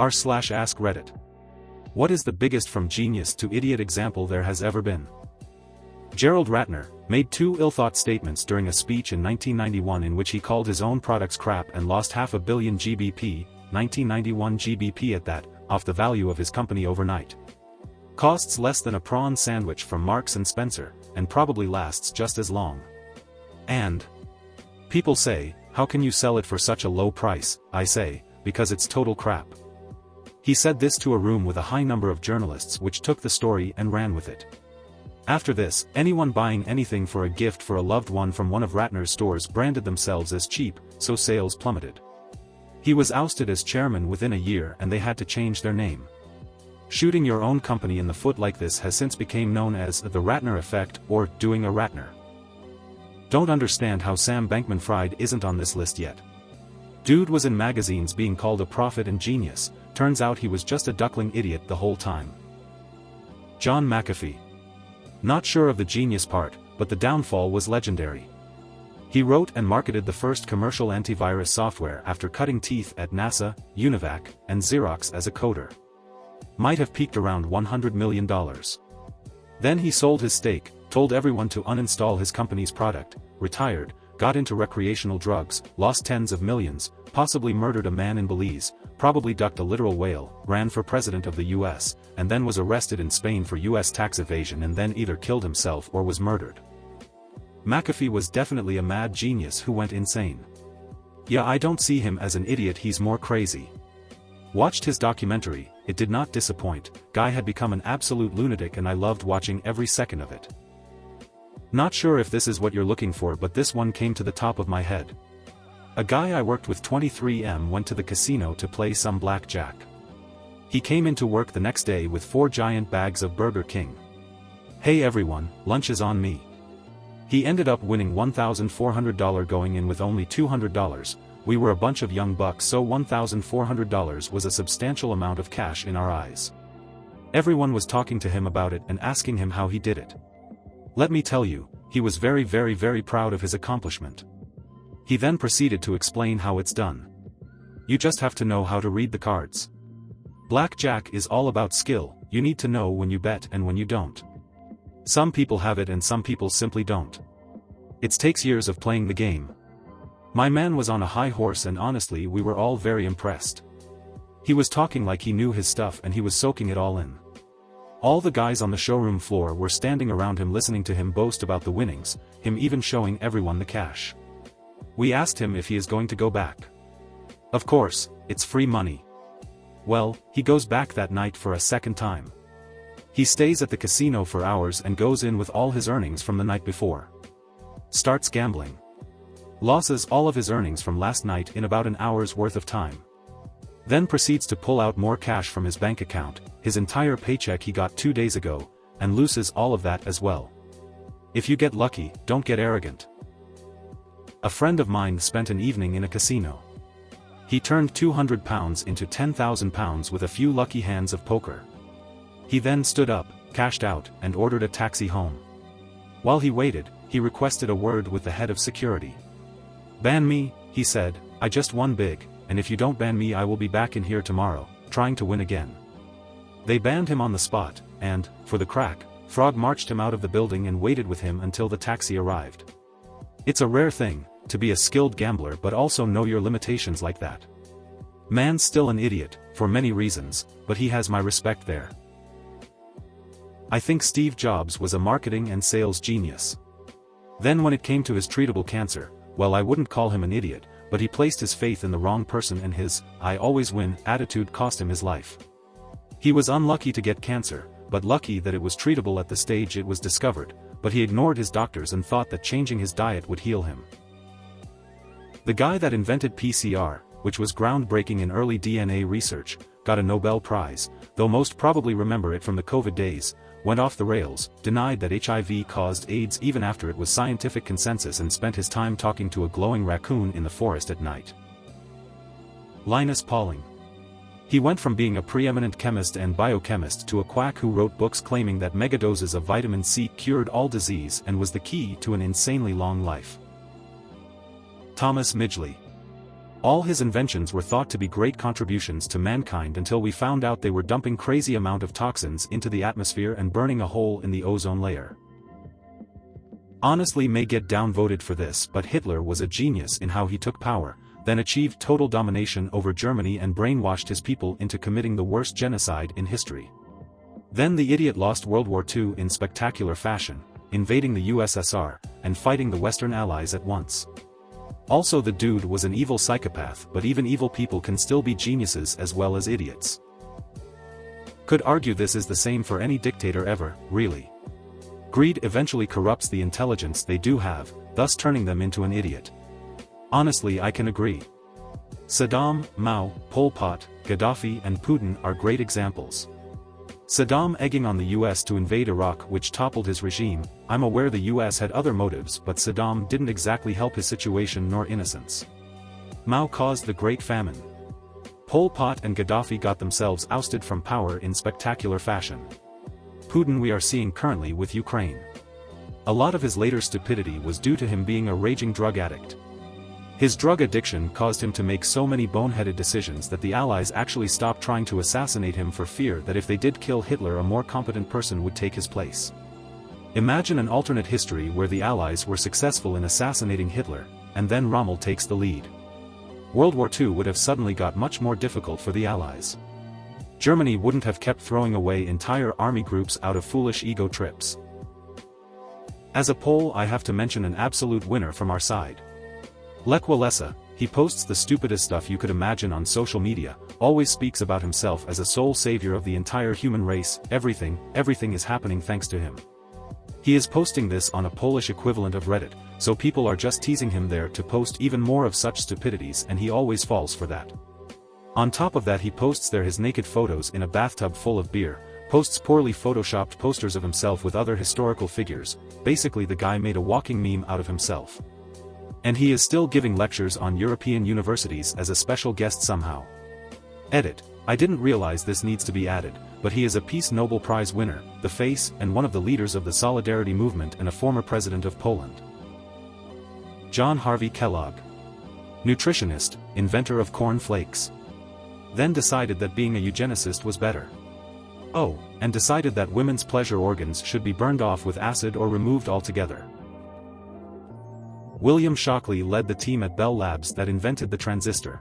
r/askreddit. What is the biggest from genius to idiot example there has ever been? Gerald Ratner made two ill-thought statements during a speech in 1991 in which he called his own products crap and lost $500 million GBP, 1991 GBP at that, off the value of his company overnight. Costs less than a prawn sandwich from Marks & Spencer, and probably lasts just as long. And people say, how can you sell it for such a low price? I say, because it's total crap. He said this to a room with a high number of journalists which took the story and ran with it. After this, anyone buying anything for a gift for a loved one from one of Ratner's stores branded themselves as cheap, so sales plummeted. He was ousted as chairman within a year and they had to change their name. Shooting your own company in the foot like this has since become known as the Ratner effect or doing a Ratner. Don't understand how Sam Bankman-Fried isn't on this list yet. Dude was in magazines being called a prophet and genius, turns out he was just a duckling idiot the whole time. John McAfee. Not sure of the genius part, but the downfall was legendary. He wrote and marketed the first commercial antivirus software after cutting teeth at NASA, Univac, and Xerox as a coder. Might have peaked around $100 million. Then he sold his stake, told everyone to uninstall his company's product, retired, got into recreational drugs, lost tens of millions, possibly murdered a man in Belize, probably ducked a literal whale, ran for president of the US, and then was arrested in Spain for US tax evasion and then either killed himself or was murdered. McAfee was definitely a mad genius who went insane. Yeah, I don't see him as an idiot, he's more crazy. Watched his documentary, it did not disappoint, guy had become an absolute lunatic and I loved watching every second of it. Not sure if this is what you're looking for, but this one came to the top of my head. A guy I worked with 23M went to the casino to play some blackjack. He came into work the next day with 4 giant bags of Burger King. Hey everyone, lunch is on me. He ended up winning $1,400 going in with only $200, we were a bunch of young bucks so $1,400 was a substantial amount of cash in our eyes. Everyone was talking to him about it and asking him how he did it. Let me tell you, he was very proud of his accomplishment. He then proceeded to explain how it's done. You just have to know how to read the cards. Blackjack is all about skill, you need to know when you bet and when you don't. Some people have it and some people simply don't. It takes years of playing the game. My man was on a high horse and honestly we were all very impressed. He was talking like he knew his stuff and he was soaking it all in. All the guys on the showroom floor were standing around him listening to him boast about the winnings, him even showing everyone the cash. We asked him if he is going to go back. Of course, it's free money. Well, he goes back that night for a second time. He stays at the casino for hours and goes in with all his earnings from the night before. Starts gambling. Losses all of his earnings from last night in about an hour's worth of time. Then proceeds to pull out more cash from his bank account, his entire paycheck he got 2 days ago, and loses all of that as well. If you get lucky, don't get arrogant. A friend of mine spent an evening in a casino. He turned £200 into £10,000 with a few lucky hands of poker. He then stood up, cashed out, and ordered a taxi home. While he waited, he requested a word with the head of security. Ban me, he said, I just won big, and if you don't ban me I will be back in here tomorrow, trying to win again. They banned him on the spot, and, for the crack, Frog marched him out of the building and waited with him until the taxi arrived. It's a rare thing, to be a skilled gambler but also know your limitations like that. Man's still an idiot, for many reasons, but he has my respect there. I think Steve Jobs was a marketing and sales genius. Then when it came to his treatable cancer, well, I wouldn't call him an idiot, but he placed his faith in the wrong person and his "I always win" attitude cost him his life. He was unlucky to get cancer, but lucky that it was treatable at the stage it was discovered, but he ignored his doctors and thought that changing his diet would heal him. The guy that invented PCR, which was groundbreaking in early DNA research, got a Nobel Prize, though most probably remember it from the COVID days, went off the rails, denied that HIV caused AIDS even after it was scientific consensus and spent his time talking to a glowing raccoon in the forest at night. Linus Pauling. He went from being a preeminent chemist and biochemist to a quack who wrote books claiming that megadoses of vitamin C cured all disease and was the key to an insanely long life. Thomas Midgley. All his inventions were thought to be great contributions to mankind until we found out they were dumping crazy amount of toxins into the atmosphere and burning a hole in the ozone layer. Honestly, may get downvoted for this, but Hitler was a genius in how he took power, then achieved total domination over Germany and brainwashed his people into committing the worst genocide in history. Then the idiot lost World War II in spectacular fashion, invading the USSR, and fighting the Western Allies at once. Also, the dude was an evil psychopath, but even evil people can still be geniuses as well as idiots. Could argue this is the same for any dictator ever, really. Greed eventually corrupts the intelligence they do have, thus turning them into an idiot. Honestly, I can agree. Saddam, Mao, Pol Pot, Gaddafi and Putin are great examples. Saddam egging on the US to invade Iraq, which toppled his regime. I'm aware the US had other motives, but Saddam didn't exactly help his situation nor innocence. Mao caused the Great Famine. Pol Pot and Gaddafi got themselves ousted from power in spectacular fashion. Putin we are seeing currently with Ukraine. A lot of his later stupidity was due to him being a raging drug addict. His drug addiction caused him to make so many boneheaded decisions that the Allies actually stopped trying to assassinate him for fear that if they did kill Hitler, a more competent person would take his place. Imagine an alternate history where the Allies were successful in assassinating Hitler, and then Rommel takes the lead. World War II would have suddenly got much more difficult for the Allies. Germany wouldn't have kept throwing away entire army groups out of foolish ego trips. As a Pole, I have to mention an absolute winner from our side. Lech Walesa. He posts the stupidest stuff you could imagine on social media, always speaks about himself as a sole savior of the entire human race. Everything is happening thanks to him. He is posting this on a Polish equivalent of Reddit, so people are just teasing him there to post even more of such stupidities, and he always falls for that. On top of that, he posts there his naked photos in a bathtub full of beer, posts poorly photoshopped posters of himself with other historical figures. Basically, the guy made a walking meme out of himself. And he is still giving lectures on European universities as a special guest somehow. Edit. I didn't realize this needs to be added, but he is a Peace Nobel Prize winner, the face and one of the leaders of the Solidarity movement and a former president of Poland. John Harvey Kellogg. Nutritionist, inventor of corn flakes. Then decided that being a eugenicist was better. Oh, and decided that women's pleasure organs should be burned off with acid or removed altogether. William Shockley led the team at Bell Labs that invented the transistor.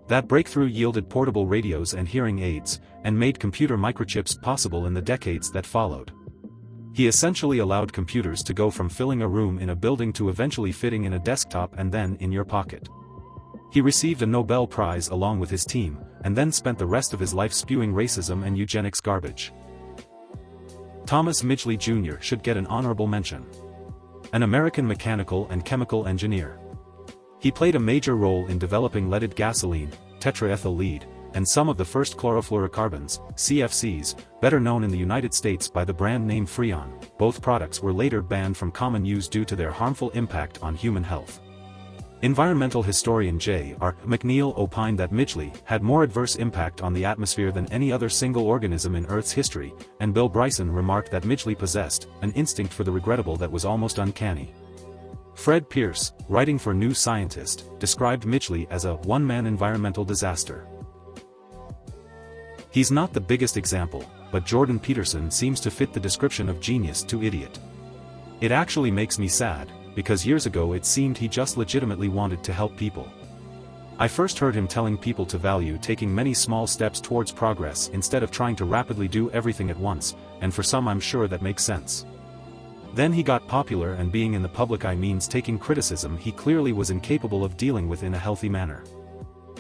That breakthrough yielded portable radios and hearing aids, and made computer microchips possible in the decades that followed. He essentially allowed computers to go from filling a room in a building to eventually fitting in a desktop and then in your pocket. He received a Nobel Prize along with his team, and then spent the rest of his life spewing racism and eugenics garbage. Thomas Midgley Jr. should get an honorable mention. An American mechanical and chemical engineer. He played a major role in developing leaded gasoline, tetraethyl lead, and some of the first chlorofluorocarbons, CFCs, better known in the United States by the brand name Freon. Both products were later banned from common use due to their harmful impact on human health. Environmental historian J.R. McNeil opined that Midgley had more adverse impact on the atmosphere than any other single organism in Earth's history, and Bill Bryson remarked that Midgley possessed an instinct for the regrettable that was almost uncanny. Fred Pierce, writing for New Scientist, described Midgley as a one-man environmental disaster. He's not the biggest example, but Jordan Peterson seems to fit the description of genius to idiot. It actually makes me sad, because years ago it seemed he just legitimately wanted to help people. I first heard him telling people to value taking many small steps towards progress instead of trying to rapidly do everything at once, and for some I'm sure that makes sense. Then he got popular, and being in the public eye means taking criticism he clearly was incapable of dealing with in a healthy manner.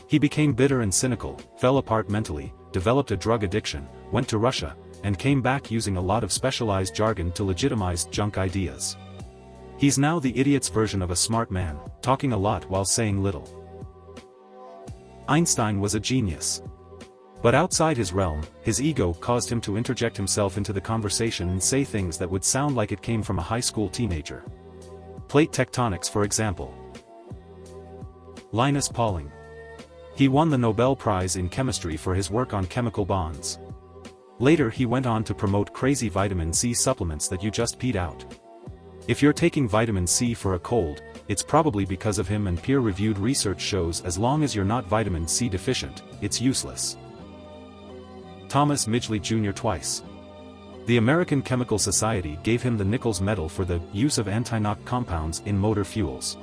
He became bitter and cynical, fell apart mentally, developed a drug addiction, went to Russia, and came back using a lot of specialized jargon to legitimize junk ideas. He's now the idiot's version of a smart man, talking a lot while saying little. Einstein was a genius. But outside his realm, his ego caused him to interject himself into the conversation and say things that would sound like it came from a high school teenager. Plate tectonics, for example. Linus Pauling. He won the Nobel Prize in Chemistry for his work on chemical bonds. Later he went on to promote crazy vitamin C supplements that you just peed out. If you're taking vitamin C for a cold, it's probably because of him, and peer-reviewed research shows as long as you're not vitamin C deficient, it's useless. Thomas Midgley Jr. twice. The American Chemical Society gave him the Nichols Medal for the use of anti-knock compounds in motor fuels.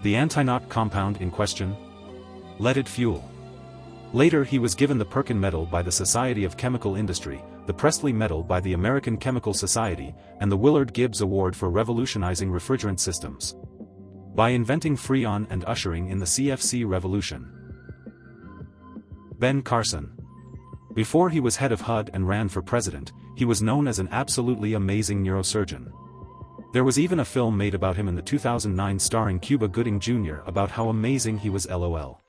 The anti-knock compound in question? Leaded fuel. Later he was given the Perkin Medal by the Society of Chemical Industry, the Presley Medal by the American Chemical Society, and the Willard Gibbs Award for revolutionizing refrigerant systems. By inventing Freon and ushering in the CFC revolution. Ben Carson. Before he was head of HUD and ran for president, he was known as an absolutely amazing neurosurgeon. There was even a film made about him in the 2009 starring Cuba Gooding Jr. about how amazing he was. LOL.